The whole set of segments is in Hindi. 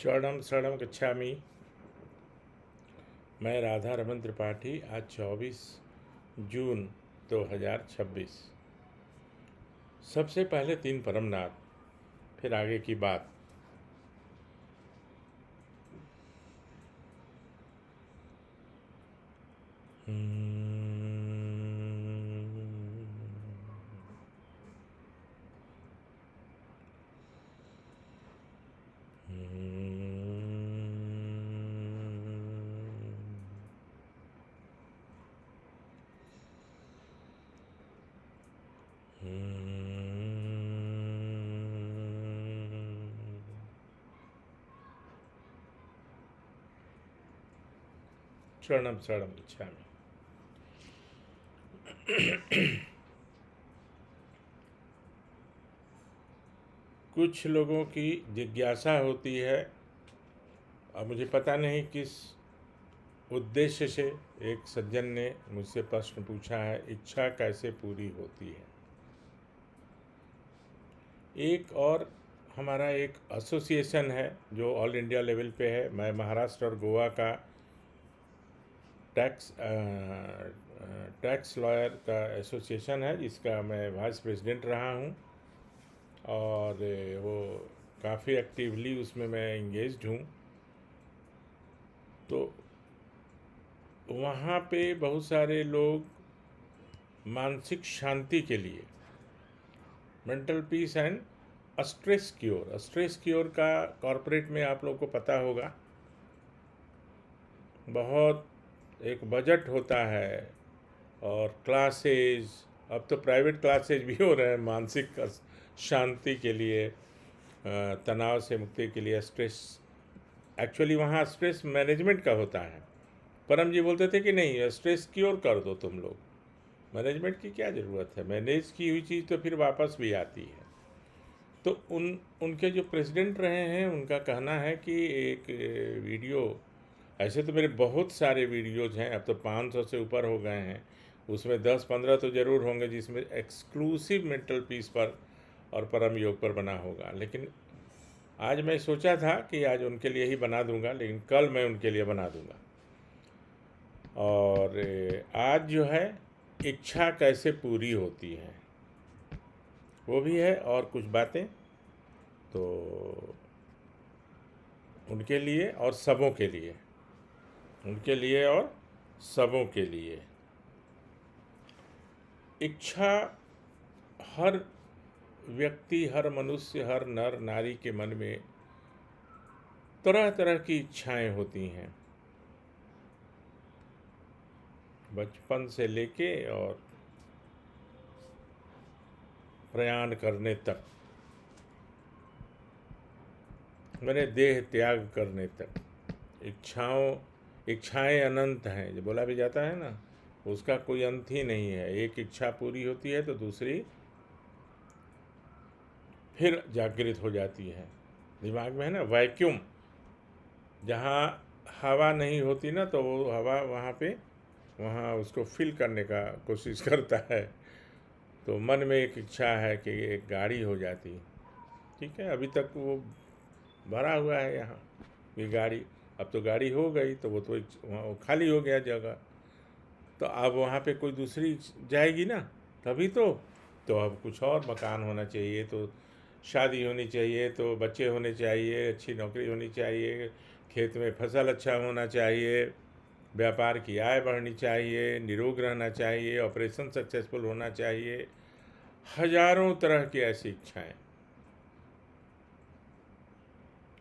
चरणम शरणम गच्छामि। मैं राधा रमन त्रिपाठी। आज 24 जून 2026। सबसे पहले 3 परमनाथ, फिर आगे की बात। शरणम शरणम गच्छामि। कुछ लोगों की जिज्ञासा होती है, अब मुझे पता नहीं किस उद्देश्य से एक सज्जन ने मुझसे प्रश्न पूछा है, इच्छा कैसे पूरी होती है। एक और हमारा एक एसोसिएशन है जो ऑल इंडिया लेवल पे है। मैं महाराष्ट्र और गोवा का टैक्स लॉयर का एसोसिएशन है, जिसका मैं वाइस प्रेसिडेंट रहा हूँ और वो काफ़ी एक्टिवली उसमें मैं इंगेज्ड हूँ। तो वहाँ पे बहुत सारे लोग मानसिक शांति के लिए, mental peace and stress cure का कॉरपोरेट में आप लोगों को पता होगा, बहुत एक बजट होता है और क्लासेज, अब तो प्राइवेट क्लासेज भी हो रहे हैं मानसिक शांति के लिए, तनाव से मुक्ति के लिए। स्ट्रेस एक्चुअली वहाँ स्ट्रेस मैनेजमेंट का होता है। परम जी बोलते थे कि नहीं, स्ट्रेस क्योर कर दो तुम लोग, मैनेजमेंट की क्या ज़रूरत है, मैनेज की हुई चीज़ तो फिर वापस भी आती है। तो उनके जो प्रेसिडेंट रहे हैं उनका कहना है कि एक वीडियो, ऐसे तो मेरे बहुत सारे वीडियोज़ हैं, अब तो 500 से ऊपर हो गए हैं, उसमें 10-15 तो ज़रूर होंगे जिसमें एक्सक्लूसिव मेंटल पीस पर और परम योग पर बना होगा। लेकिन आज मैं सोचा था कि आज उनके लिए ही बना दूंगा, लेकिन कल मैं उनके लिए बना दूंगा। और आज जो है इच्छा कैसे पूरी होती है वो भी है, और कुछ बातें तो उनके लिए और सबों के लिए, उनके लिए और सबों के लिए। इच्छा हर व्यक्ति, हर मनुष्य, हर नर नारी के मन में तरह तरह की इच्छाएं होती हैं, बचपन से लेके और प्रयाण करने तक, मैंने देह त्याग करने तक। इच्छाएं अनंत हैं, जो बोला भी जाता है ना, उसका कोई अंत ही नहीं है। एक इच्छा पूरी होती है तो दूसरी फिर जागृत हो जाती है। दिमाग में है ना वैक्यूम, जहाँ हवा नहीं होती ना, तो वो हवा वहाँ उसको फिल करने का कोशिश करता है। तो मन में एक इच्छा है कि एक गाड़ी हो जाती, ठीक है, अभी तक वो भरा हुआ है यहाँ ये गाड़ी, अब तो गाड़ी हो गई तो वो तो वहाँ खाली हो गया जगह, तो अब वहाँ पे कोई दूसरी जाएगी ना, तभी तो अब कुछ और मकान होना चाहिए, तो शादी होनी चाहिए, तो बच्चे होने चाहिए, अच्छी नौकरी होनी चाहिए, खेत में फसल अच्छा होना चाहिए, व्यापार की आय बढ़नी चाहिए, निरोग रहना चाहिए, ऑपरेशन सक्सेसफुल होना चाहिए। हजारों तरह की ऐसी इच्छाएं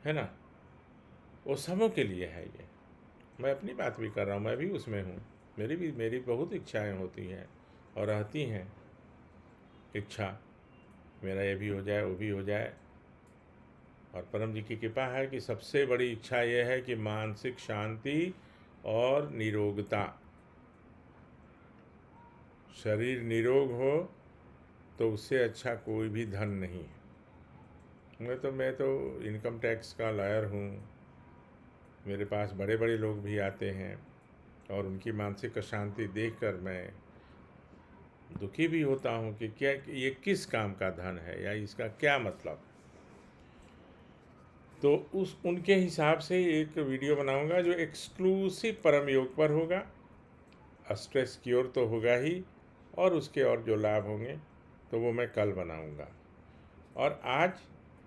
है ना, वो सबों के लिए है ये। मैं अपनी बात भी कर रहा हूँ, मैं भी उसमें हूँ, मेरी बहुत इच्छाएं होती हैं और रहती हैं। इच्छा मेरा ये भी हो जाए, वो भी हो जाए, और परम जी की कृपा है कि सबसे बड़ी इच्छा यह है कि मानसिक शांति और निरोगता। शरीर निरोग हो तो उससे अच्छा कोई भी धन नहीं है। मैं तो इनकम टैक्स का लॉयर हूँ, मेरे पास बड़े बड़े लोग भी आते हैं और उनकी मानसिक अशांति देखकर मैं दुखी भी होता हूँ कि क्या ये किस काम का धन है या इसका क्या मतलब। तो उस उनके हिसाब से एक वीडियो बनाऊंगा जो एक्सक्लूसिव परम योग पर होगा। स्ट्रेस क्योर तो होगा ही, और उसके और जो लाभ होंगे तो वो मैं कल बनाऊंगा। और आज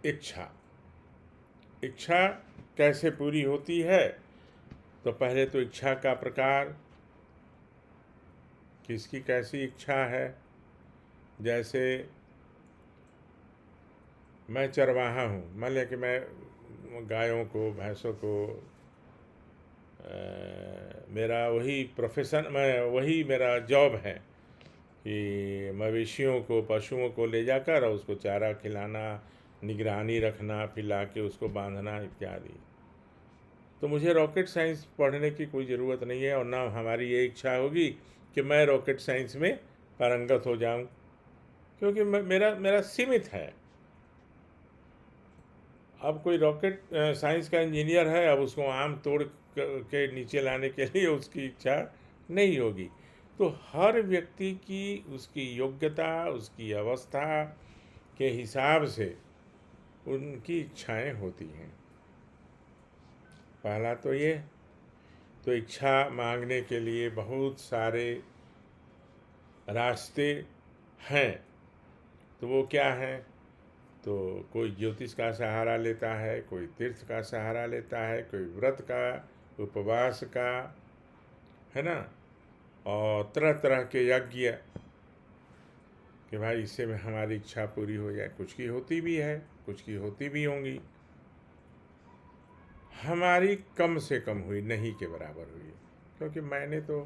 इच्छा इच्छा कैसे पूरी होती है, तो पहले तो इच्छा का प्रकार, किसकी कैसी इच्छा है। जैसे मैं चरवाहा हूँ, मान लिया कि मैं गायों को, भैंसों को, मेरा वही प्रोफेशन, मैं वही मेरा जॉब है कि मवेशियों को, पशुओं को ले जाकर और उसको चारा खिलाना, निगरानी रखना, फिर ला के उसको बांधना इत्यादि। तो मुझे रॉकेट साइंस पढ़ने की कोई ज़रूरत नहीं है, और ना हमारी ये इच्छा होगी कि मैं रॉकेट साइंस में पारंगत हो जाऊं, क्योंकि मेरा मेरा सीमित है। अब कोई रॉकेट साइंस का इंजीनियर है, अब उसको आम तोड़ के नीचे लाने के लिए उसकी इच्छा नहीं होगी। तो हर व्यक्ति की उसकी योग्यता, उसकी अवस्था के हिसाब से उनकी इच्छाएं होती हैं। पहला तो ये, तो इच्छा मांगने के लिए बहुत सारे रास्ते हैं। तो वो क्या हैं? तो कोई ज्योतिष का सहारा लेता है, कोई तीर्थ का सहारा लेता है, कोई व्रत का, उपवास का, है ना, और तरह तरह के यज्ञ कि भाई इससे में हमारी इच्छा पूरी हो जाए। कुछ की होती भी है, कुछ की होती भी होंगी। हमारी कम से कम हुई, नहीं के बराबर हुई, क्योंकि मैंने तो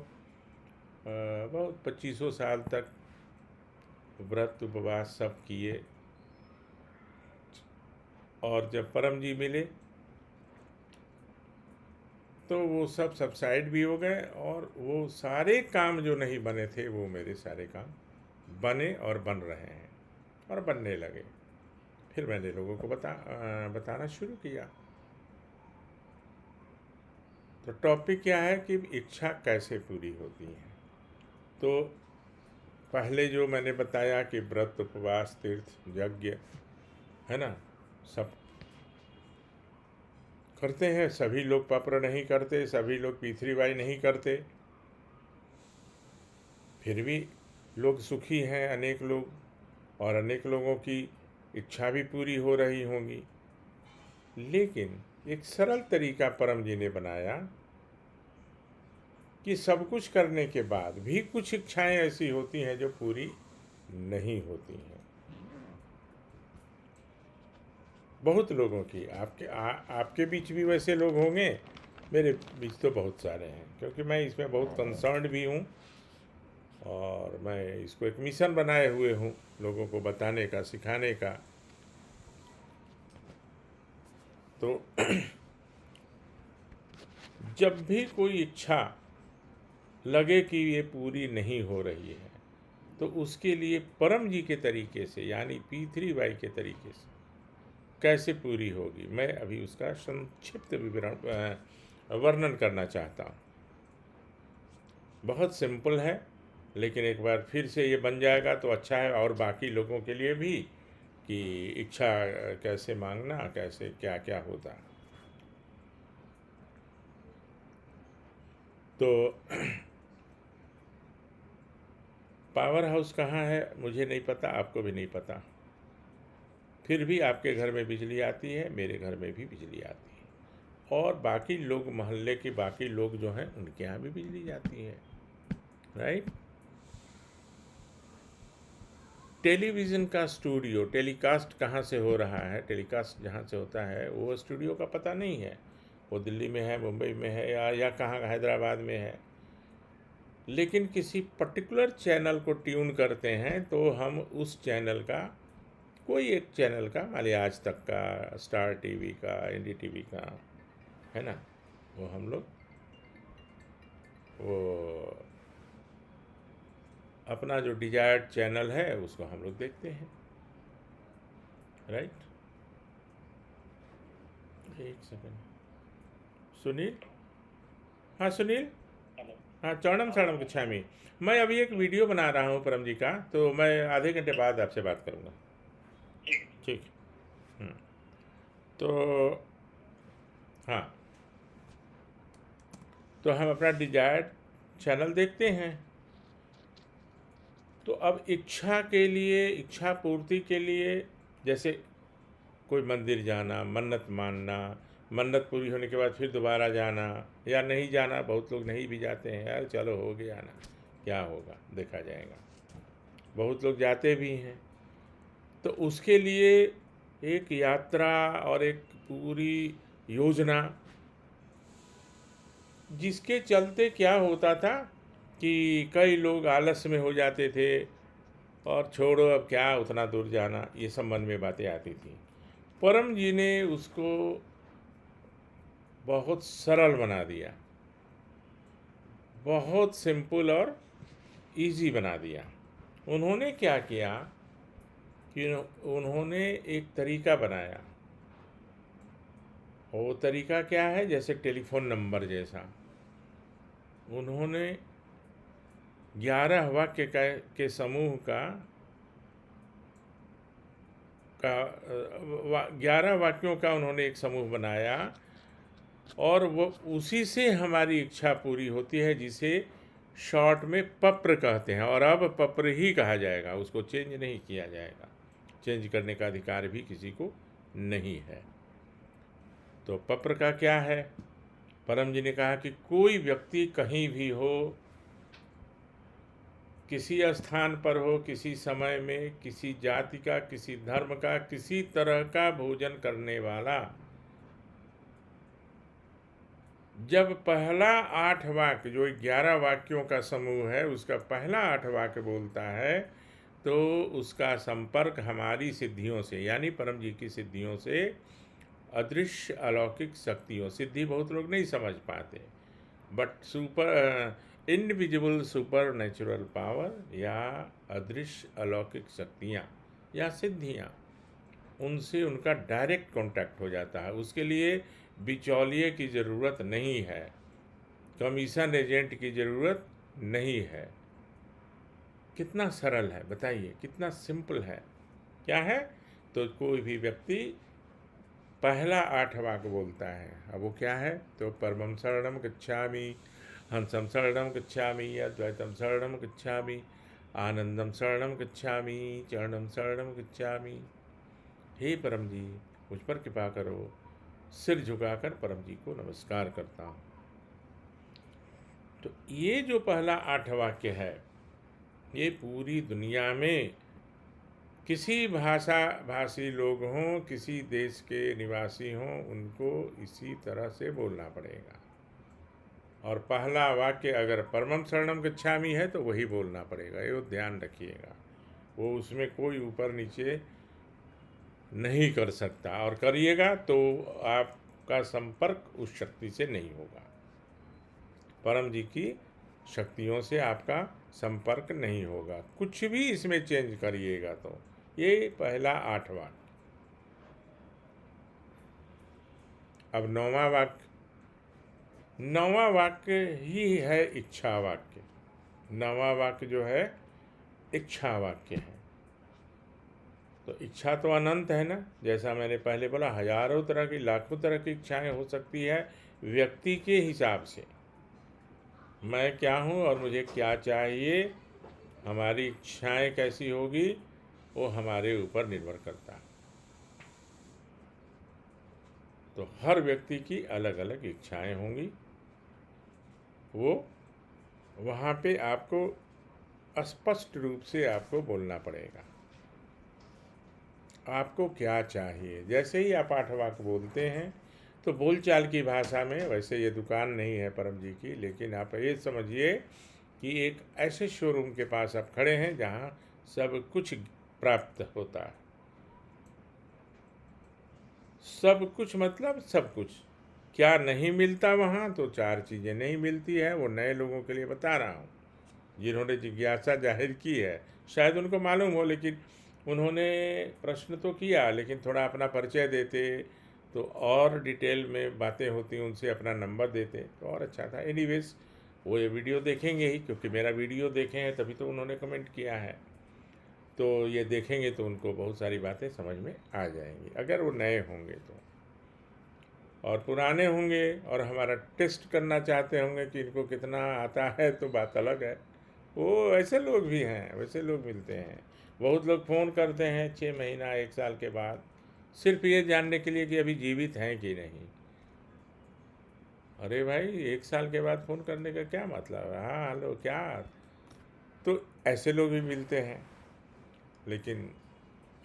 बहुत 2500 साल तक व्रत उपवास सब किए, और जब परम जी मिले तो वो सब सबसाइड भी हो गए, और वो सारे काम जो नहीं बने थे वो मेरे सारे काम बने और बन रहे हैं और बनने लगे। फिर मैंने लोगों को बताना शुरू किया। तो टॉपिक क्या है कि इच्छा कैसे पूरी होती है। तो पहले जो मैंने बताया कि व्रत, उपवास, तीर्थ, यज्ञ, है ना, सब करते हैं। सभी लोग पप्र नहीं करते, सभी लोग पीथरी बाई नहीं करते, फिर भी लोग सुखी हैं अनेक लोग, और अनेक लोगों की इच्छा भी पूरी हो रही होंगी। लेकिन एक सरल तरीका परम जी ने बनाया कि सब कुछ करने के बाद भी कुछ इच्छाएं ऐसी होती हैं जो पूरी नहीं होती हैं। बहुत लोगों की, आपके बीच भी वैसे लोग होंगे, मेरे बीच तो बहुत सारे हैं, क्योंकि मैं इसमें बहुत कंसर्न्ड भी हूँ, और मैं इसको एक मिशन बनाए हुए हूँ लोगों को बताने का, सिखाने का। तो जब भी कोई इच्छा लगे कि ये पूरी नहीं हो रही है, तो उसके लिए परम जी के तरीके से, यानी पीथरी बाई के तरीके से कैसे पूरी होगी, मैं अभी उसका संक्षिप्त वर्णन करना चाहता हूँ। बहुत सिंपल है, लेकिन एक बार फिर से ये बन जाएगा तो अच्छा है, और बाकी लोगों के लिए भी, कि इच्छा कैसे मांगना, कैसे क्या क्या होता। तो पावर हाउस कहाँ है मुझे नहीं पता, आपको भी नहीं पता। फिर भी आपके घर में बिजली आती है, मेरे घर में भी बिजली आती है, और बाकी लोग, मोहल्ले के बाकी लोग जो हैं उनके यहाँ भी बिजली जाती है, राइट। टेलीविज़न का स्टूडियो टेलीकास्ट कहाँ से हो रहा है, टेलीकास्ट जहाँ से होता है वो स्टूडियो का पता नहीं है, वो दिल्ली में है, मुंबई में है, या कहाँ, हैदराबाद में है। लेकिन किसी पर्टिकुलर चैनल को ट्यून करते हैं तो हम उस चैनल का, कोई एक चैनल का, मान लिया आज तक का, स्टार टीवी का, NDTV का, है ना, वो हम लोग वो अपना जो डिजायर्ड चैनल है उसको हम लोग देखते हैं, राइट। एक सेकेंड, सुनील, हाँ सुनील, हाँ चौड़म साड़म गच्छामि। मैं अभी एक वीडियो बना रहा हूँ परम जी का, तो मैं आधे घंटे बाद आपसे बात करूँगा। ठीक। तो हाँ, तो हम अपना डिजायर्ड चैनल देखते हैं। तो अब इच्छा के लिए, इच्छा पूर्ति के लिए, जैसे कोई मंदिर जाना, मन्नत मानना, मन्नत पूरी होने के बाद फिर दोबारा जाना या नहीं जाना, बहुत लोग नहीं भी जाते हैं, यार चलो हो गया ना, क्या होगा देखा जाएगा। बहुत लोग जाते भी हैं। तो उसके लिए एक यात्रा और एक पूरी योजना, जिसके चलते क्या होता था कि कई लोग आलस में हो जाते थे और छोड़ो अब क्या उतना दूर जाना, ये सब मन में बातें आती थी। परम जी ने उसको बहुत सरल बना दिया, बहुत सिंपल और इजी बना दिया। उन्होंने क्या किया कि उन्होंने एक तरीका बनाया। वो तरीका क्या है, जैसे टेलीफोन नंबर जैसा। उन्होंने 11 वाक्य के समूह का 11 वाक्यों का उन्होंने एक समूह बनाया, और वो उसी से हमारी इच्छा पूरी होती है, जिसे शॉर्ट में पप्र कहते हैं। और अब पप्र ही कहा जाएगा, उसको चेंज नहीं किया जाएगा। चेंज करने का अधिकार भी किसी को नहीं है। तो पप्र का क्या है? परम जी ने कहा कि कोई व्यक्ति कहीं भी हो, किसी स्थान पर हो, किसी समय में, किसी जाति का, किसी धर्म का, किसी तरह का भोजन करने वाला, जब पहला 8 वाक्य, जो 11 वाक्यों का समूह है, उसका पहला 8 वाक्य बोलता है, तो उसका संपर्क हमारी सिद्धियों से, यानी परम जी की सिद्धियों से, अदृश्य अलौकिक शक्तियों, सिद्धि बहुत लोग नहीं समझ पाते, but super invisible super natural power या अदृश्य अलौकिक शक्तियाँ या सिद्धियाँ, उनसे उनका डायरेक्ट कांटेक्ट हो जाता है। उसके लिए बिचौलिए की ज़रूरत नहीं है, कमीशन एजेंट की ज़रूरत नहीं है। कितना सरल है बताइए, कितना सिंपल है। क्या है? तो कोई भी व्यक्ति पहला 8 वाक्य बोलता है। अब वो क्या है? तो परमं शरणं गच्छामि, हंसं शरणं गच्छामि, अद्वैतम शरणं गच्छामि, आनंदम शरणं गच्छामि, चरणं शरणं गच्छामि। हे परम जी, मुझ पर कृपा करो। सिर झुकाकर परम जी को नमस्कार करता हूँ। तो ये जो पहला 8 वाक्य है, ये पूरी दुनिया में किसी भाषी लोग हों, किसी देश के निवासी हों, उनको इसी तरह से बोलना पड़ेगा। और पहला वाक्य अगर परमं शरणं गच्छामि है तो वही बोलना पड़ेगा, ये ध्यान रखिएगा। वो उसमें कोई ऊपर नीचे नहीं कर सकता, और करिएगा तो आपका संपर्क उस शक्ति से नहीं होगा। परम जी की शक्तियों से आपका संपर्क नहीं होगा। कुछ भी इसमें चेंज करिएगा तो ये पहला 8 वाक्य। अब 9वां वाक्य, 9वां वाक्य ही है इच्छा वाक्य। 9वां वाक्य जो है इच्छा वाक्य है। तो इच्छा तो अनंत है ना, जैसा मैंने पहले बोला, हजारों तरह की, लाखों तरह की इच्छाएं हो सकती है व्यक्ति के हिसाब से। मैं क्या हूँ और मुझे क्या चाहिए, हमारी इच्छाएं कैसी होगी, वो हमारे ऊपर निर्भर करता है। तो हर व्यक्ति की अलग अलग इच्छाएं होंगी। वो वहाँ पे आपको स्पष्ट रूप से आपको बोलना पड़ेगा, आपको क्या चाहिए। जैसे ही आप 8 वाक्य बोलते हैं, तो बोलचाल की भाषा में, वैसे ये दुकान नहीं है परम जी की, लेकिन आप ये समझिए कि एक ऐसे शोरूम के पास आप खड़े हैं जहाँ सब कुछ प्राप्त होता है। सब कुछ मतलब सब कुछ। क्या नहीं मिलता वहाँ? तो 4 चीज़ें नहीं मिलती है, वो नए लोगों के लिए बता रहा हूँ, जिन्होंने जिज्ञासा जाहिर की है। शायद उनको मालूम हो, लेकिन उन्होंने प्रश्न तो किया, लेकिन थोड़ा अपना परिचय देते तो और डिटेल में बातें होती, उनसे अपना नंबर देते तो और अच्छा था। एनीवेज, वो ये वीडियो देखेंगे ही, क्योंकि मेरा वीडियो देखे हैं तभी तो उन्होंने कमेंट किया है। तो ये देखेंगे तो उनको बहुत सारी बातें समझ में आ जाएंगी, अगर वो नए होंगे तो। और पुराने होंगे और हमारा टेस्ट करना चाहते होंगे कि इनको कितना आता है, तो बात अलग है। वो ऐसे लोग भी हैं, वैसे लोग मिलते हैं। बहुत लोग फ़ोन करते हैं 6 महीना 1 साल के बाद, सिर्फ ये जानने के लिए कि अभी जीवित हैं कि नहीं। अरे भाई, 1 साल के बाद फ़ोन करने का क्या मतलब है? हाँ हेलो क्या, तो ऐसे लोग भी मिलते हैं। लेकिन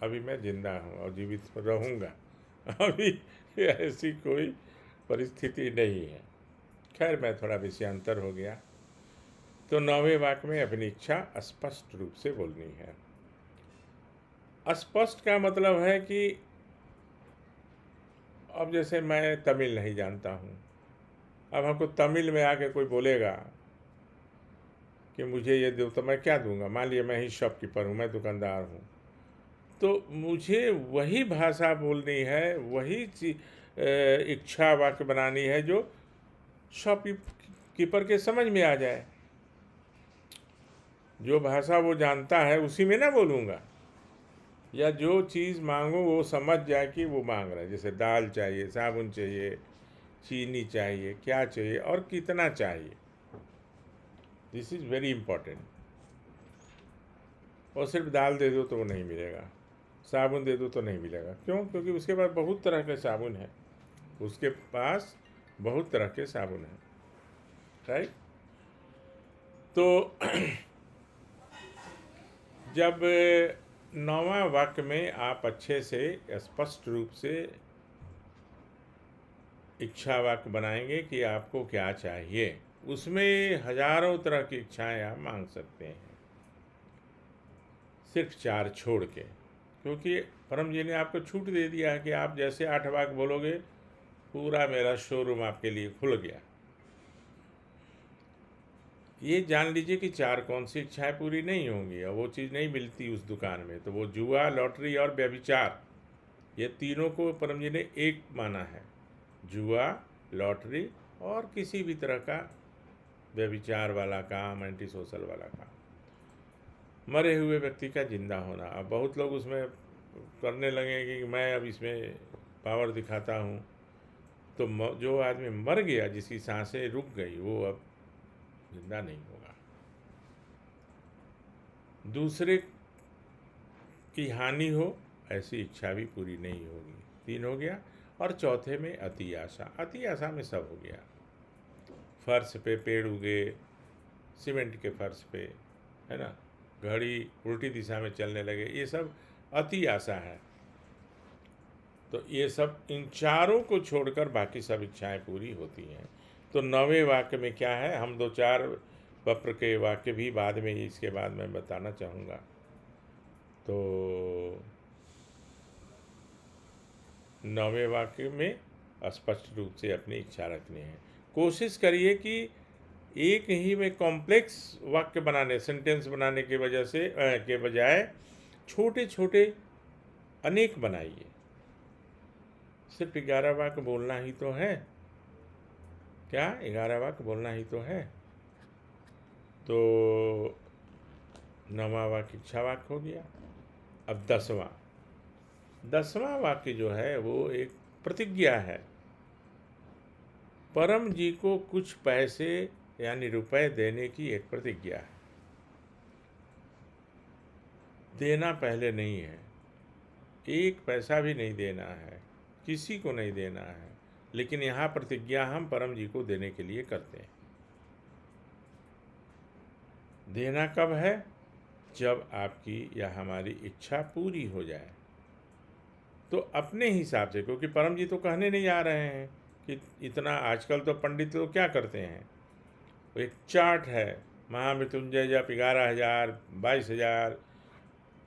अभी मैं ज़िंदा हूँ और जीवित रहूँगा। अभी ऐसी कोई परिस्थिति नहीं है। खैर, मैं थोड़ा विषयांतर हो गया। तो 9वें वाक्य में अपनी इच्छा स्पष्ट रूप से बोलनी है। स्पष्ट का मतलब है कि अब जैसे मैं तमिल नहीं जानता हूँ, अब हमको तमिल में आके कोई बोलेगा कि मुझे ये दो, तो मैं क्या दूंगा? मान लिया मैं ही शॉपकीपर हूँ, मैं दुकानदार हूँ, तो मुझे वही भाषा बोलनी है, वही इच्छा वाक्य बनानी है जो शॉपकीपर के समझ में आ जाए। जो भाषा वो जानता है उसी में ना बोलूँगा, या जो चीज़ मांगो वो समझ जाए कि वो मांग रहा है। जैसे दाल चाहिए, साबुन चाहिए, चीनी चाहिए, क्या चाहिए और कितना चाहिए। This is very important. और सिर्फ दाल दे दो तो वो नहीं मिलेगा, साबुन दे दो तो नहीं मिलेगा। क्यों? क्योंकि उसके पास बहुत तरह के साबुन हैं, उसके पास बहुत तरह के साबुन हैं, राइट। तो जब 9वां वाक्य में आप अच्छे से स्पष्ट रूप से इच्छा वाक्य बनाएंगे कि आपको क्या चाहिए, उसमें हजारों तरह की इच्छाएं आप मांग सकते हैं, सिर्फ 4 छोड़ के। क्योंकि परम जी ने आपको छूट दे दिया है कि आप जैसे 8 वाक्य बोलोगे, पूरा मेरा शोरूम आपके लिए खुल गया। ये जान लीजिए कि 4 कौन सी इच्छाएं पूरी नहीं होंगी और वो चीज़ नहीं मिलती उस दुकान में, तो वो जुआ, लॉटरी और व्यभिचार, ये तीनों को परम जी ने एक माना है। जुआ, लॉटरी और किसी भी तरह का व्यभिचार वाला काम, एंटी सोशल वाला काम, मरे हुए व्यक्ति का जिंदा होना। अब बहुत लोग उसमें करने लगेंगे कि मैं अब इसमें पावर दिखाता हूँ, तो जो आदमी मर गया, जिसकी सांसें रुक गई, वो अब जिंदा नहीं होगा। दूसरे की हानि हो, ऐसी इच्छा भी पूरी नहीं होगी। 3 हो गया। और चौथे में अति आशा, अति आशा में सब हो गया। फर्श पे पेड़ उगे, सीमेंट के फर्श पे, है ना, घड़ी उल्टी दिशा में चलने लगे, ये सब अति आशा है। तो ये सब, इन चारों को छोड़कर बाकी सब इच्छाएं पूरी होती हैं। तो 9वें वाक्य में क्या है, हम 2-4 वप्र के वाक्य भी बाद में, इसके बाद मैं बताना चाहूँगा। तो 9वें वाक्य में स्पष्ट रूप से अपनी इच्छा रखनी है। कोशिश करिए कि एक ही में कॉम्प्लेक्स वाक्य बनाने, सेंटेंस बनाने के वजह से के बजाय छोटे छोटे अनेक बनाइए। सिर्फ 11 वाक्य बोलना ही तो है, क्या 11 वाक्य बोलना ही तो है। तो 9वां वाक्य इच्छा वाक्य हो गया। अब 10वां वाक्य जो है वो एक प्रतिज्ञा है। परम जी को कुछ पैसे यानी रुपए देने की एक प्रतिज्ञा है। देना पहले नहीं है, 1 पैसा भी नहीं देना है, किसी को नहीं देना है, लेकिन यहाँ प्रतिज्ञा हम परम जी को देने के लिए करते हैं। देना कब है? जब आपकी या हमारी इच्छा पूरी हो जाए। तो अपने हिसाब से, क्योंकि परम जी तो कहने नहीं आ रहे हैं कि इतना। आजकल तो पंडित लोग क्या करते हैं, एक चार्ट है, महामृत्युंजय जप 11,000, 22,000,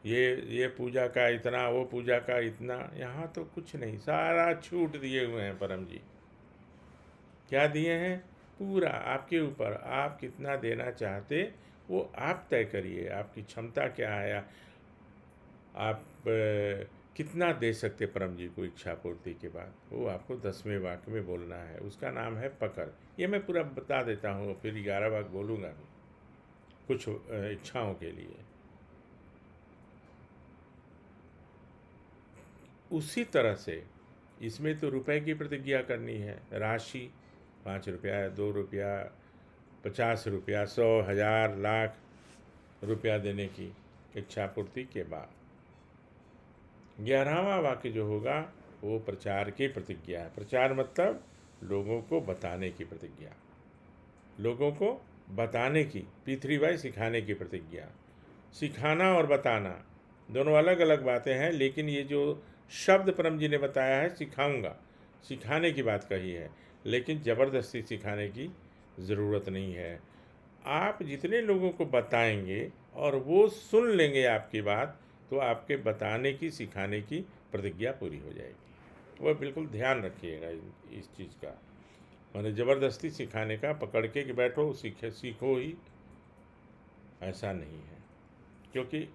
ये पूजा का इतना, वो पूजा का इतना। यहाँ तो कुछ नहीं, सारा छूट दिए हुए हैं परम जी। क्या दिए हैं? पूरा आपके ऊपर, आप कितना देना चाहते वो आप तय करिए। आपकी क्षमता क्या है, आप कितना दे सकते परम जी को इच्छा पूर्ति के बाद, वो आपको 10वें वाक्य में बोलना है। उसका नाम है पकड़। ये मैं पूरा बता देता हूँ, फिर 11 वाक्य बोलूँगा भी कुछ इच्छाओं के लिए। उसी तरह से इसमें तो रुपए की प्रतिज्ञा करनी है, राशि 5 रुपया, 2 रुपया, 50 रुपया, 100, 1000, लाख रुपया देने की इच्छा पूर्ति के बाद। 11वां वाक्य जो होगा वो प्रचार की प्रतिज्ञा है। प्रचार मतलब लोगों को बताने की प्रतिज्ञा, लोगों को बताने की, P3Y सिखाने की प्रतिज्ञा। सिखाना और बताना दोनों अलग अलग बातें हैं, लेकिन ये जो शब्द परम जी ने बताया है सिखाऊंगा, सिखाने की बात कही है, लेकिन ज़बरदस्ती सिखाने की ज़रूरत नहीं है। आप जितने लोगों को बताएंगे और वो सुन लेंगे आपकी बात, तो आपके बताने की, सिखाने की प्रतिज्ञा पूरी हो जाएगी। वह बिल्कुल ध्यान रखिएगा इस चीज़ का। मैंने ज़बरदस्ती सिखाने का, पकड़ के कि बैठो सीखो ही, ऐसा नहीं है, क्योंकि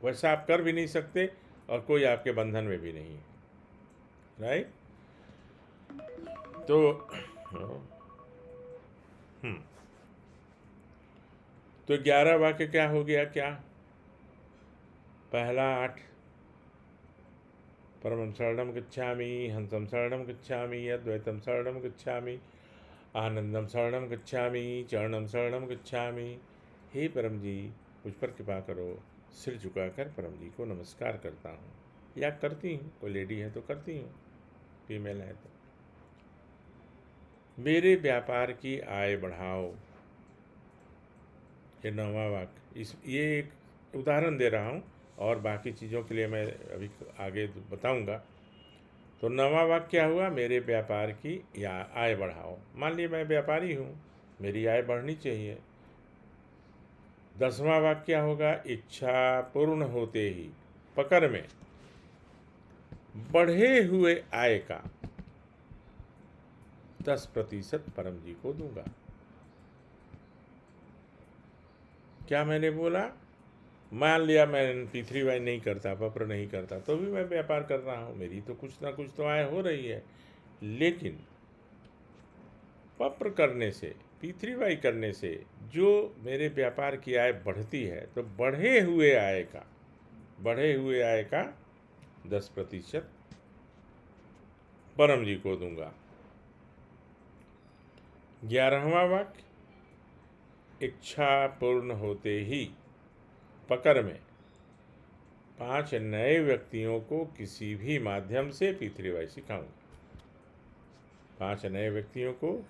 वैसा आप कर भी नहीं सकते और कोई आपके बंधन में भी नहीं है। राइट? तो हम्म तो 11 वाक्य क्या हो गया? क्या पहला 8, परमं शरणं गच्छामि, हंसं शरणं गच्छामि, अद्वैतं शरणं गच्छामि, आनंदम शरणं गच्छामि, चरणं शरणं गच्छामि। हे परम जी, मुझ पर कृपा करो। सिर झुकाकर परम जी को नमस्कार करता हूँ, या करती हूँ, कोई लेडी है तो करती हूँ, फीमेल है तो। मेरे व्यापार की आय बढ़ाओ, ये 9वां वाक्य। ये एक उदाहरण दे रहा हूँ और बाकी चीज़ों के लिए मैं अभी आगे बताऊँगा। तो 9वां वाक्य क्या हुआ? मेरे व्यापार की या आय बढ़ाओ। मान लीजिए मैं व्यापारी हूँ, मेरी आय बढ़नी चाहिए। 10वां वाक्य क्या होगा? इच्छा पूर्ण होते ही पकड़ में बढ़े हुए आय का 10% परम जी को दूंगा। क्या मैंने बोला? मान लिया मैं P3Y नहीं करता, पप्र नहीं करता, तो भी मैं व्यापार कर रहा हूँ, मेरी तो कुछ ना कुछ तो आय हो रही है। लेकिन पप्र करने से, P3Y करने से जो मेरे व्यापार की आय बढ़ती है, तो बढ़े हुए आय का 10% परम जी को दूंगा। 11वां वाक्य, इच्छा पूर्ण होते ही पकड़ में 5 नए व्यक्तियों को किसी भी माध्यम से P3Y सिखाऊंगा। 5 नए व्यक्तियों को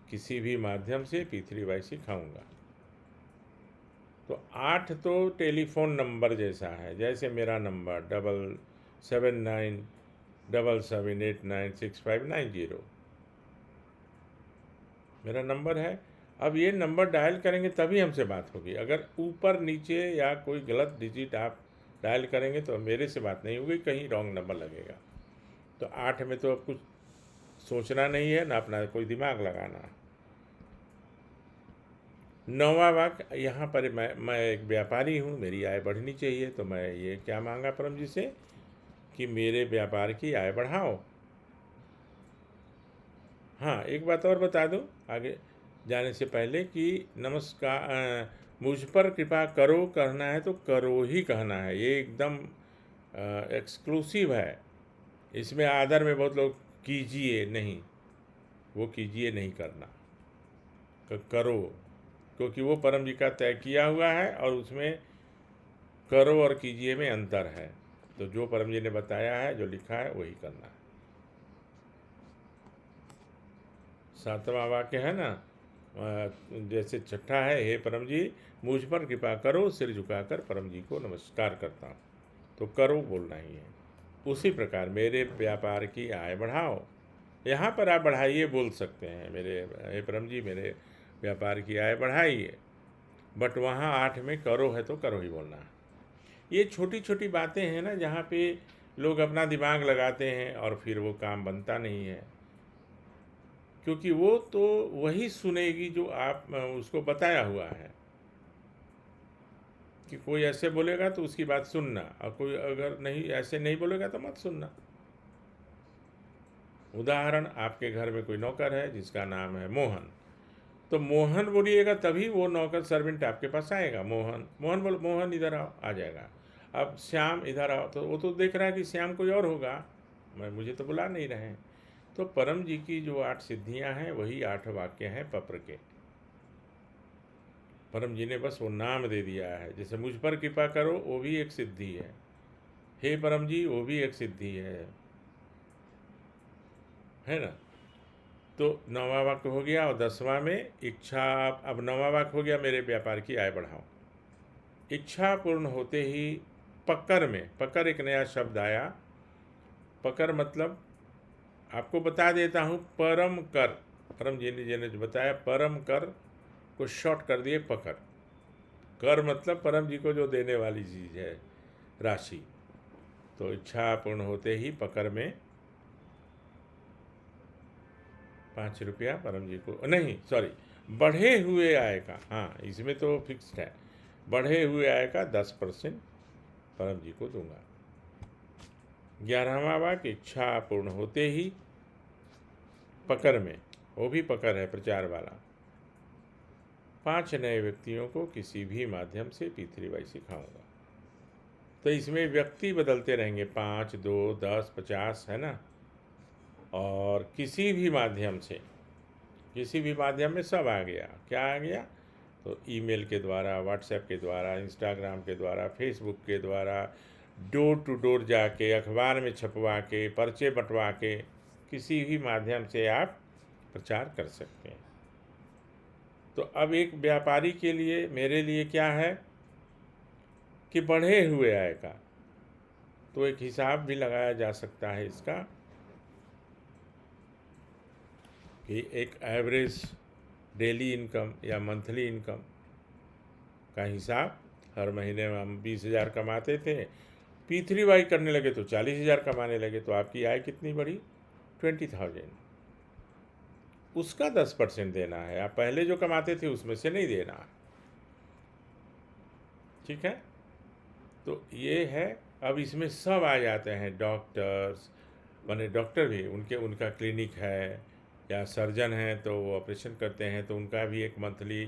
किसी भी माध्यम से P3Y सिखाऊंगा। तो 8 तो टेलीफोन नंबर जैसा है, जैसे मेरा नंबर 7797789659 मेरा नंबर है। अब ये नंबर डायल करेंगे तभी हमसे बात होगी। अगर ऊपर नीचे या कोई गलत डिजिट आप डायल करेंगे तो मेरे से बात नहीं होगी, कहीं रॉन्ग नंबर लगेगा। तो 8 में तो अब कुछ सोचना नहीं है ना, अपना कोई दिमाग लगाना। 9वां वाक्य, यहाँ पर मैं एक व्यापारी हूँ, मेरी आय बढ़नी चाहिए, तो मैं ये क्या मांगा परम जी से कि मेरे व्यापार की आय बढ़ाओ। हाँ, एक बात और बता दूँ आगे जाने से पहले कि नमस्कार, मुझ पर कृपा करो कहना है तो करो ही कहना है। ये एकदम एक्सक्लूसिव है। इसमें आदर में बहुत लोग कीजिए नहीं, वो कीजिए नहीं करना, करो, क्योंकि वो परम जी का तय किया हुआ है और उसमें करो और कीजिए में अंतर है। तो जो परम जी ने बताया है, जो लिखा है, वही करना है। 7वां वाक्य है ना, जैसे छठा है, हे परम जी मुझ पर कृपा करो, सिर झुकाकर परम जी को नमस्कार करता हूँ, तो करो बोलना ही है। उसी प्रकार मेरे व्यापार की आय बढ़ाओ, यहाँ पर आप बढ़ाइए बोल सकते हैं, मेरे हे परम जी मेरे व्यापार की आय बढ़ाइए, बट वहाँ 8 में करो है तो करो ही बोलना है। ये छोटी छोटी बातें हैं ना, जहाँ पे लोग अपना दिमाग लगाते हैं और फिर वो काम बनता नहीं है, क्योंकि वो तो वही सुनेगी जो आप उसको बताया हुआ है। कि कोई ऐसे बोलेगा तो उसकी बात सुनना, और कोई अगर नहीं ऐसे नहीं बोलेगा तो मत सुनना। उदाहरण, आपके घर में कोई नौकर है जिसका नाम है मोहन, तो मोहन बोलिएगा तभी वो नौकर सर्वेंट आपके पास आएगा। मोहन मोहन बोल, मोहन इधर आओ, आ जाएगा। अब श्याम इधर आओ, तो वो तो देख रहा है कि श्याम कोई और होगा, मुझे तो बुला नहीं रहे हैं। तो परम जी की जो 8 सिद्धियां हैं वही 8 वाक्य हैं पत्र के। परम जी ने बस वो नाम दे दिया है। जैसे मुझ पर कृपा करो वो भी एक सिद्धि है, हे परम जी वो भी एक सिद्धि है ना। तो 9वां वाक्य हो गया और 10वां में इच्छा। अब 9वां वाक्य हो गया मेरे व्यापार की आय बढ़ाओ। इच्छा पूर्ण होते ही पकड़ में, पकड़ एक नया शब्द आया। पकड़ मतलब आपको बता देता हूँ, परम कर, परम जी ने जो बताया परम कर को शॉर्ट कर दिए पकड़। कर मतलब परम जी को जो देने वाली चीज़ है, राशि। तो इच्छा पूर्ण होते ही पकड़ में 5 रुपया परम जी को, नहीं सॉरी, बढ़े हुए आय का, हाँ इसमें तो फिक्स्ड है, बढ़े हुए आय का 10% परम जी को दूंगा। 11वां वाक्य इच्छा पूर्ण होते ही पकड़ में, वो भी पकड़ है प्रचार वाला, 5 नए व्यक्तियों को किसी भी माध्यम से P3Y सिखाऊंगा। तो इसमें व्यक्ति बदलते रहेंगे, 5, 2, 10, 50, है ना। और किसी भी माध्यम से, किसी भी माध्यम में सब आ गया। क्या आ गया? तो ईमेल के द्वारा, व्हाट्सएप के द्वारा, इंस्टाग्राम के द्वारा, फेसबुक के द्वारा, डोर टू डोर जाके, अखबार में छपवा के, पर्चे बंटवा के, किसी भी माध्यम से आप प्रचार कर सकते हैं। तो अब एक व्यापारी के लिए, मेरे लिए क्या है कि बढ़े हुए आय का, तो एक हिसाब भी लगाया जा सकता है इसका कि एक एवरेज डेली इनकम या मंथली इनकम का हिसाब, हर महीने में हम 20,000 कमाते थे, P3Y करने लगे तो 40,000 कमाने लगे, तो आपकी आय कितनी बढ़ी? 20,000। उसका 10% देना है, आप पहले जो कमाते थे उसमें से नहीं देना, ठीक है। तो ये है। अब इसमें सब आ जाते हैं, डॉक्टर्स, माने डॉक्टर भी, उनका क्लिनिक है, या सर्जन हैं तो वो ऑपरेशन करते हैं तो उनका भी एक मंथली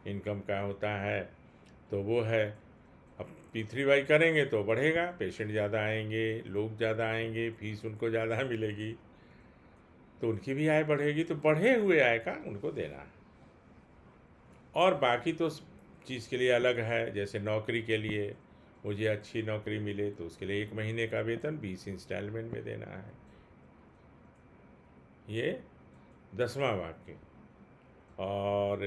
इनकम का होता है, तो वो है। अब P3Y करेंगे तो बढ़ेगा, पेशेंट ज़्यादा आएंगे, लोग ज़्यादा आएंगे, फीस उनको ज़्यादा मिलेगी, तो उनकी भी आय बढ़ेगी। तो बढ़े हुए आय का उनको देना है। और बाकी तो चीज़ के लिए अलग है, जैसे नौकरी के लिए मुझे अच्छी नौकरी मिले तो उसके लिए 1 महीने का वेतन 20 इंस्टॉलमेंट में देना है। ये 10वां वाक्य। और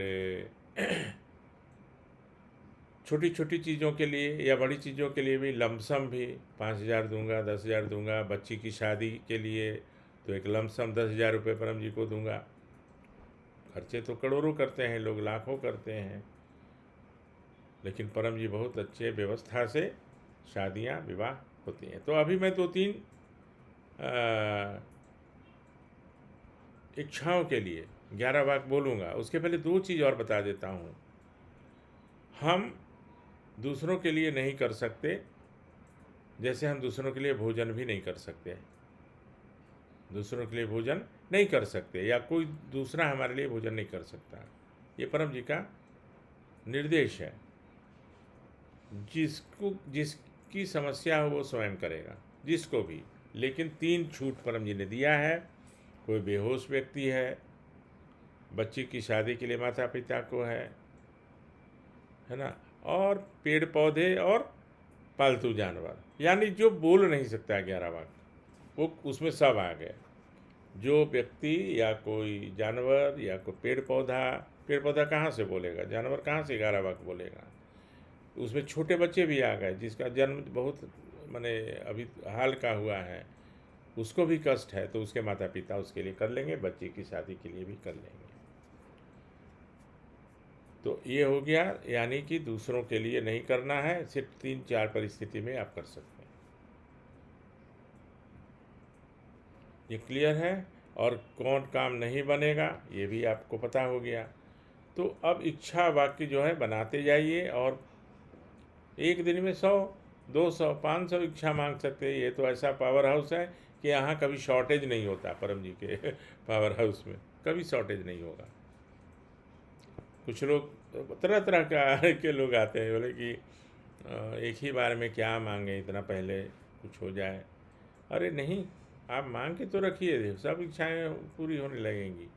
छोटी छोटी चीज़ों के लिए या बड़ी चीज़ों के लिए भी लमसम भी 5,000 दूंगा, 10,000 दूंगा। बच्ची की शादी के लिए तो एक लमसम 10,000 रुपये परम जी को दूंगा। खर्चे तो करोड़ों करते हैं लोग, लाखों करते हैं, लेकिन परम जी बहुत अच्छे व्यवस्था से शादियां विवाह होती हैं। तो अभी मैं 2-3 इच्छाओं के लिए 11 वाक्य बोलूँगा। उसके पहले 2 चीज़ और बता देता हूँ। हम दूसरों के लिए नहीं कर सकते, जैसे हम दूसरों के लिए भोजन भी नहीं कर सकते, दूसरों के लिए भोजन नहीं कर सकते, या कोई दूसरा हमारे लिए भोजन नहीं कर सकता। ये परम जी का निर्देश है। जिसकी समस्या हो वो स्वयं करेगा, जिसको भी। लेकिन 3 छूट परम जी ने दिया है। कोई बेहोश व्यक्ति है, बच्ची की शादी के लिए माता पिता को है ना, और पेड़ पौधे और पालतू जानवर, यानी जो बोल नहीं सकता 11 वाक्य, वो उसमें सब आ गए। जो व्यक्ति या कोई जानवर या कोई पेड़ पौधा कहाँ से बोलेगा, जानवर कहाँ से 11 वाक्य बोलेगा। उसमें छोटे बच्चे भी आ गए, जिसका जन्म बहुत माने अभी हाल का हुआ है, उसको भी कष्ट है, तो उसके माता पिता उसके लिए कर लेंगे, बच्चे की शादी के लिए भी कर लेंगे। तो ये हो गया, यानी कि दूसरों के लिए नहीं करना है, सिर्फ 3-4 परिस्थिति में आप कर सकते हैं। ये क्लियर है। और कौन काम नहीं बनेगा ये भी आपको पता हो गया। तो अब इच्छा वाक्य जो है बनाते जाइए, और एक दिन में 100, 200, 500 इच्छा मांग सकते हैं। ये तो ऐसा पावर हाउस है कि यहाँ कभी शॉर्टेज नहीं होता। परम जी के पावर हाउस में कभी शॉर्टेज नहीं होगा। कुछ लोग तरह तरह के लोग आते हैं, बोले कि एक ही बार में क्या मांगे, इतना पहले कुछ हो जाए। अरे नहीं, आप मांग के तो रखिए, सब इच्छाएं पूरी होने लगेंगी।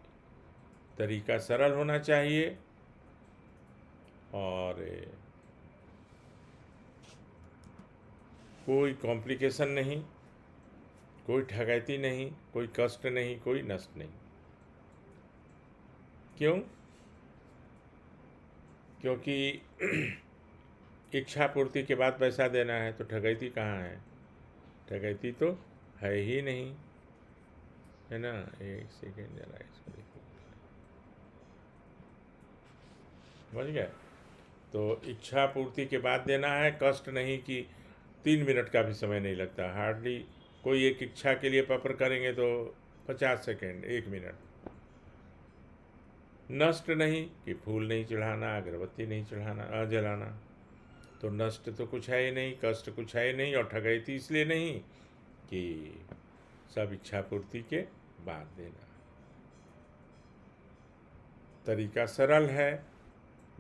तरीका सरल होना चाहिए और कोई कॉम्प्लिकेशन नहीं, कोई ठगैती नहीं, कोई कष्ट नहीं, कोई नष्ट नहीं। क्यों? क्योंकि इच्छा पूर्ति के बाद पैसा देना है तो ठगैती कहाँ है? ठगैती तो है ही नहीं, है ना। एक सेकेंड जरा इसको देखो, समझ गए? तो इच्छा पूर्ति के बाद देना है, कष्ट नहीं कि 3 मिनट का भी समय नहीं लगता, हार्डली। कोई एक इच्छा के लिए पपर करेंगे तो 50 सेकेंड, 1 मिनट। नष्ट नहीं कि फूल नहीं चढ़ाना, अगरबत्ती नहीं चढ़ाना, जलाना, तो नष्ट तो कुछ है ही नहीं, कष्ट कुछ है ही नहीं, और ठगैती इसलिए नहीं कि सब इच्छा पूर्ति के बाद देना। तरीका सरल है,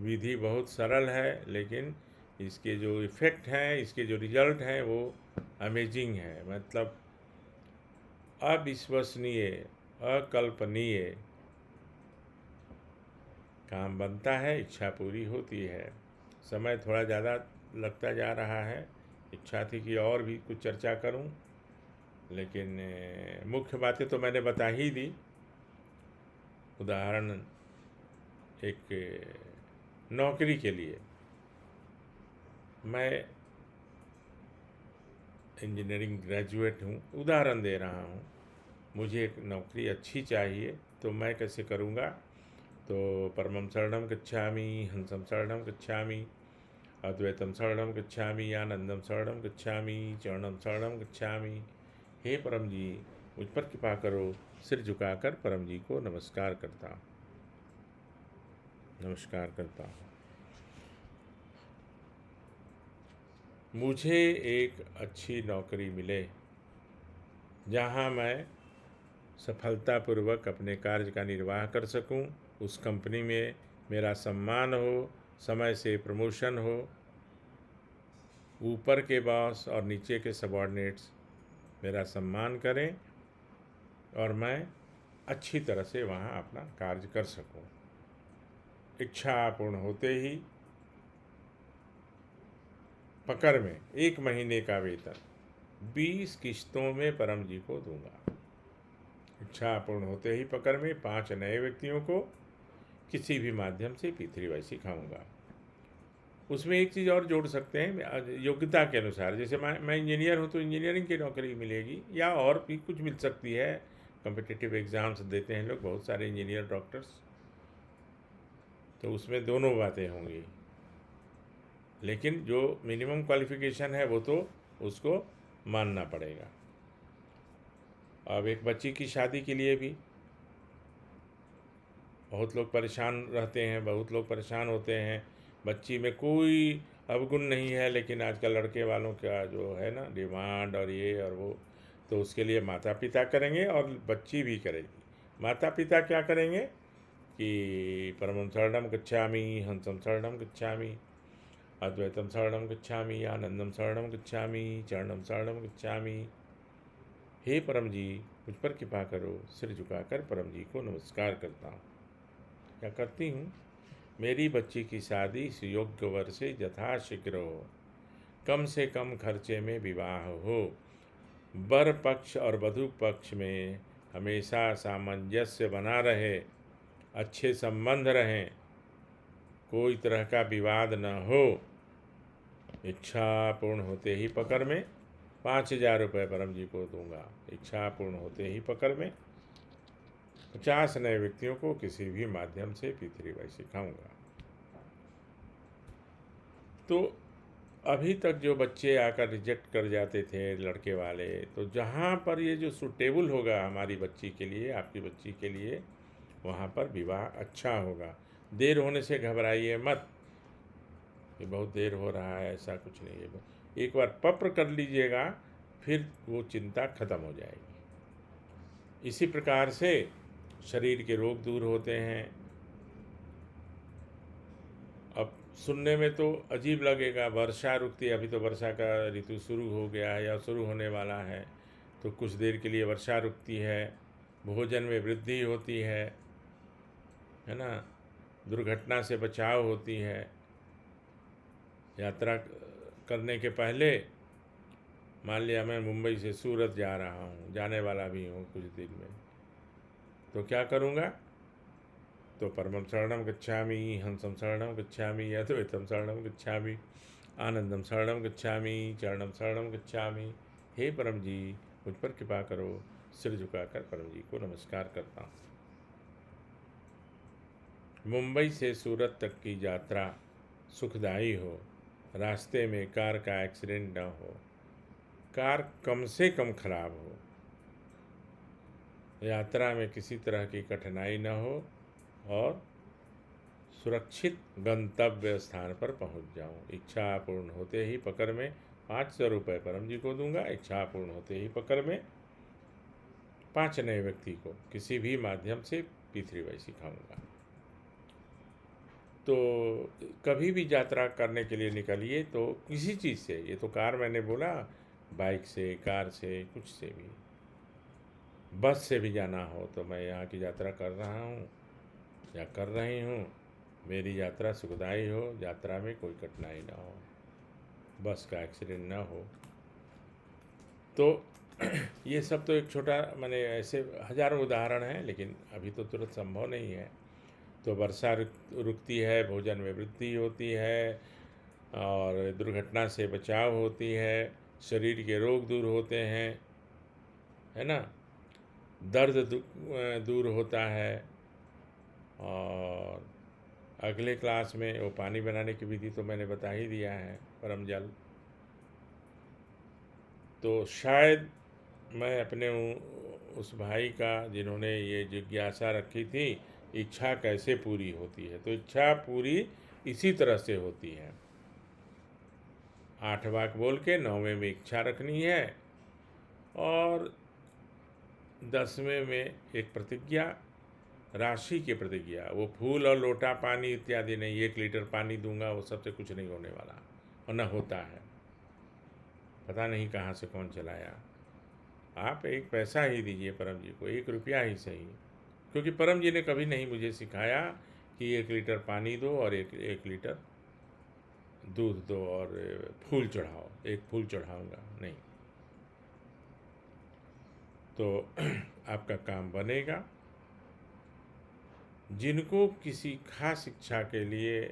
विधि बहुत सरल है, लेकिन इसके जो इफ़ेक्ट हैं, इसके जो रिजल्ट हैं वो अमेजिंग है। मतलब अविश्वसनीय, अकल्पनीय काम बनता है, इच्छा पूरी होती है। समय थोड़ा ज़्यादा लगता जा रहा है, इच्छा थी कि और भी कुछ चर्चा करूं, लेकिन मुख्य बातें तो मैंने बता ही दी। उदाहरण, एक नौकरी के लिए मैं इंजीनियरिंग ग्रेजुएट हूँ, उदाहरण दे रहा हूँ। मुझे एक नौकरी अच्छी चाहिए, तो मैं कैसे करूँगा? तो परमं शरणं गच्छामि, हंसं शरणं गच्छामि, अद्वैतम शरणं गच्छामि, आनंदम शरणं गच्छामि, चरणम शरणं गच्छामि। हे परम जी, मुझ पर कृपा करो। सिर झुकाकर परम जी को नमस्कार करता हूँ, नमस्कार करता हूँ। मुझे एक अच्छी नौकरी मिले जहाँ मैं सफलतापूर्वक अपने कार्य का निर्वाह कर सकूं, उस कंपनी में मेरा सम्मान हो, समय से प्रमोशन हो, ऊपर के बॉस और नीचे के सबॉर्डिनेट्स मेरा सम्मान करें और मैं अच्छी तरह से वहाँ अपना कार्य कर सकूं। इच्छा पूर्ण होते ही पकड़ में 1 महीने का वेतन 20 किश्तों में परम जी को दूंगा। इच्छा पूर्ण होते ही पकड़ में 5 नए व्यक्तियों को किसी भी माध्यम से P3Y सिखाऊंगा। उसमें एक चीज़ और जोड़ सकते हैं, योग्यता के अनुसार। जैसे मैं इंजीनियर हूँ तो इंजीनियरिंग की नौकरी मिलेगी, या और भी कुछ मिल सकती है। कम्पिटिटिव एग्ज़ाम्स देते हैं लोग, बहुत सारे इंजीनियर, डॉक्टर्स, तो उसमें दोनों बातें होंगी। लेकिन जो मिनिमम क्वालिफ़िकेशन है वो तो उसको मानना पड़ेगा। अब एक बच्ची की शादी के लिए भी बहुत लोग परेशान रहते हैं, बहुत लोग परेशान होते हैं। बच्ची में कोई अवगुण नहीं है, लेकिन आजकल लड़के वालों का जो है ना डिमांड और ये और वो, तो उसके लिए माता पिता करेंगे और बच्ची भी करेगी। माता पिता क्या करेंगे कि परमं शरणं गच्छामि, हंसं शरणं गच्छामि, अद्वैतम शरणं गच्छामि, आनंदम शरणं गच्छामि, चरणम शरणं गच्छामि। हे परम जी, मुझ पर कृपा करो। सिर झुकाकर परम जी को नमस्कार करता हूँ, क्या करती हूँ। मेरी बच्ची की शादी सुयोग्य वर से यथाशीघ्र हो, कम से कम खर्चे में विवाह हो, वर पक्ष और वधू पक्ष में हमेशा सामंजस्य बना रहे, अच्छे संबंध रहें, कोई तरह का विवाद न हो। इच्छा पूर्ण होते ही पकड़ में 5,000 रुपये परम जी को दूंगा। इच्छा पूर्ण होते ही पकड़ में 50 नए व्यक्तियों को किसी भी माध्यम से P3Y सिखाऊंगा। तो अभी तक जो बच्चे आकर रिजेक्ट कर जाते थे लड़के वाले, तो जहाँ पर ये जो सूटेबल होगा हमारी बच्ची के लिए, आपकी बच्ची के लिए, वहाँ पर विवाह अच्छा होगा। देर होने से घबराइए मत कि बहुत देर हो रहा है, ऐसा कुछ नहीं है। एक बार पक्र कर लीजिएगा, फिर वो चिंता खत्म हो जाएगी। इसी प्रकार से शरीर के रोग दूर होते हैं। अब सुनने में तो अजीब लगेगा, वर्षा रुकती है, अभी तो वर्षा का ऋतु शुरू हो गया है या शुरू होने वाला है, तो कुछ देर के लिए वर्षा रुकती है, भोजन में वृद्धि होती है ना, दुर्घटना से बचाव होती है। यात्रा करने के पहले मान लिया मैं मुंबई से सूरत जा रहा हूँ, जाने वाला भी हूँ कुछ दिन में, तो क्या करूँगा? तो परमं शरणं गच्छामि, हंसं शरणं गच्छामि, अद्वैतं शरणं गच्छामि, आनंदम शरणं गच्छामि, चरणम शरणं गच्छामि। हे परम जी, मुझ पर कृपा करो। सिर झुकाकर परम जी को नमस्कार करता हूँ। मुंबई से सूरत तक की यात्रा सुखदायी हो, रास्ते में कार का एक्सीडेंट न हो, कार कम से कम खराब हो, यात्रा में किसी तरह की कठिनाई न हो और सुरक्षित गंतव्य स्थान पर पहुंच जाऊं। इच्छा पूर्ण होते ही पकड़ में 500 रुपये परम जी को दूंगा। इच्छा पूर्ण होते ही पकड़ में 5 नए व्यक्ति को किसी भी माध्यम से P3Y सिखाऊंगा। तो कभी भी यात्रा करने के लिए निकलिए तो किसी चीज़ से, ये तो कार मैंने बोला, बाइक से, कार से, कुछ से भी, बस से भी जाना हो तो मैं यहाँ की यात्रा कर रहा हूँ या कर रही हूँ, मेरी यात्रा सुखदायी हो, यात्रा में कोई कठिनाई ना हो, बस का एक्सीडेंट ना हो। तो ये सब तो एक छोटा, मैंने ऐसे हज़ारों उदाहरण हैं, लेकिन अभी तो तुरंत संभव नहीं है। तो वर्षा रुकती है, भोजन में वृद्धि होती है और दुर्घटना से बचाव होती है, शरीर के रोग दूर होते हैं, है ना, दर्द दूर होता है। और अगले क्लास में वो पानी बनाने की विधि तो मैंने बता ही दिया है, परम जल। तो शायद मैं अपने उस भाई का जिन्होंने ये जिज्ञासा रखी थी, इच्छा कैसे पूरी होती है, तो इच्छा पूरी इसी तरह से होती है। 8 वाक बोल के 9वें में इच्छा रखनी है और 10वें में एक प्रतिज्ञा, राशि की प्रतिज्ञा। वो फूल और लोटा पानी इत्यादि नहीं, 1 लीटर पानी दूंगा, वो सबसे कुछ नहीं होने वाला, और न होता है। पता नहीं कहाँ से कौन चलाया। आप एक पैसा ही दीजिए परम जी को, 1 रुपया ही सही, क्योंकि परम जी ने कभी नहीं मुझे सिखाया कि 1 लीटर पानी दो और एक लीटर दूध दो और फूल चढ़ाओ, एक फूल चढ़ाऊँगा, नहीं। तो आपका काम बनेगा। जिनको किसी खास इच्छा के लिए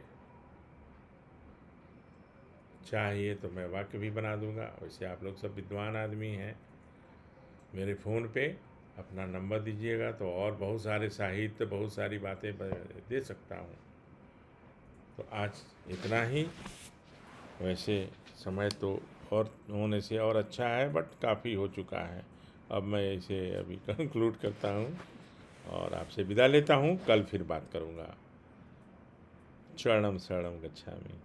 चाहिए तो मैं वाक्य भी बना दूंगा। वैसे आप लोग सब विद्वान आदमी हैं, मेरे फ़ोन पे अपना नंबर दीजिएगा तो और बहुत सारे साहित्य, बहुत सारी बातें दे सकता हूँ। तो आज इतना ही। वैसे समय तो और होने से और अच्छा है, बट काफ़ी हो चुका है। अब मैं इसे अभी कंक्लूड करता हूँ और आपसे विदा लेता हूँ। कल फिर बात करूँगा। चरणम शरणम गच्छामि।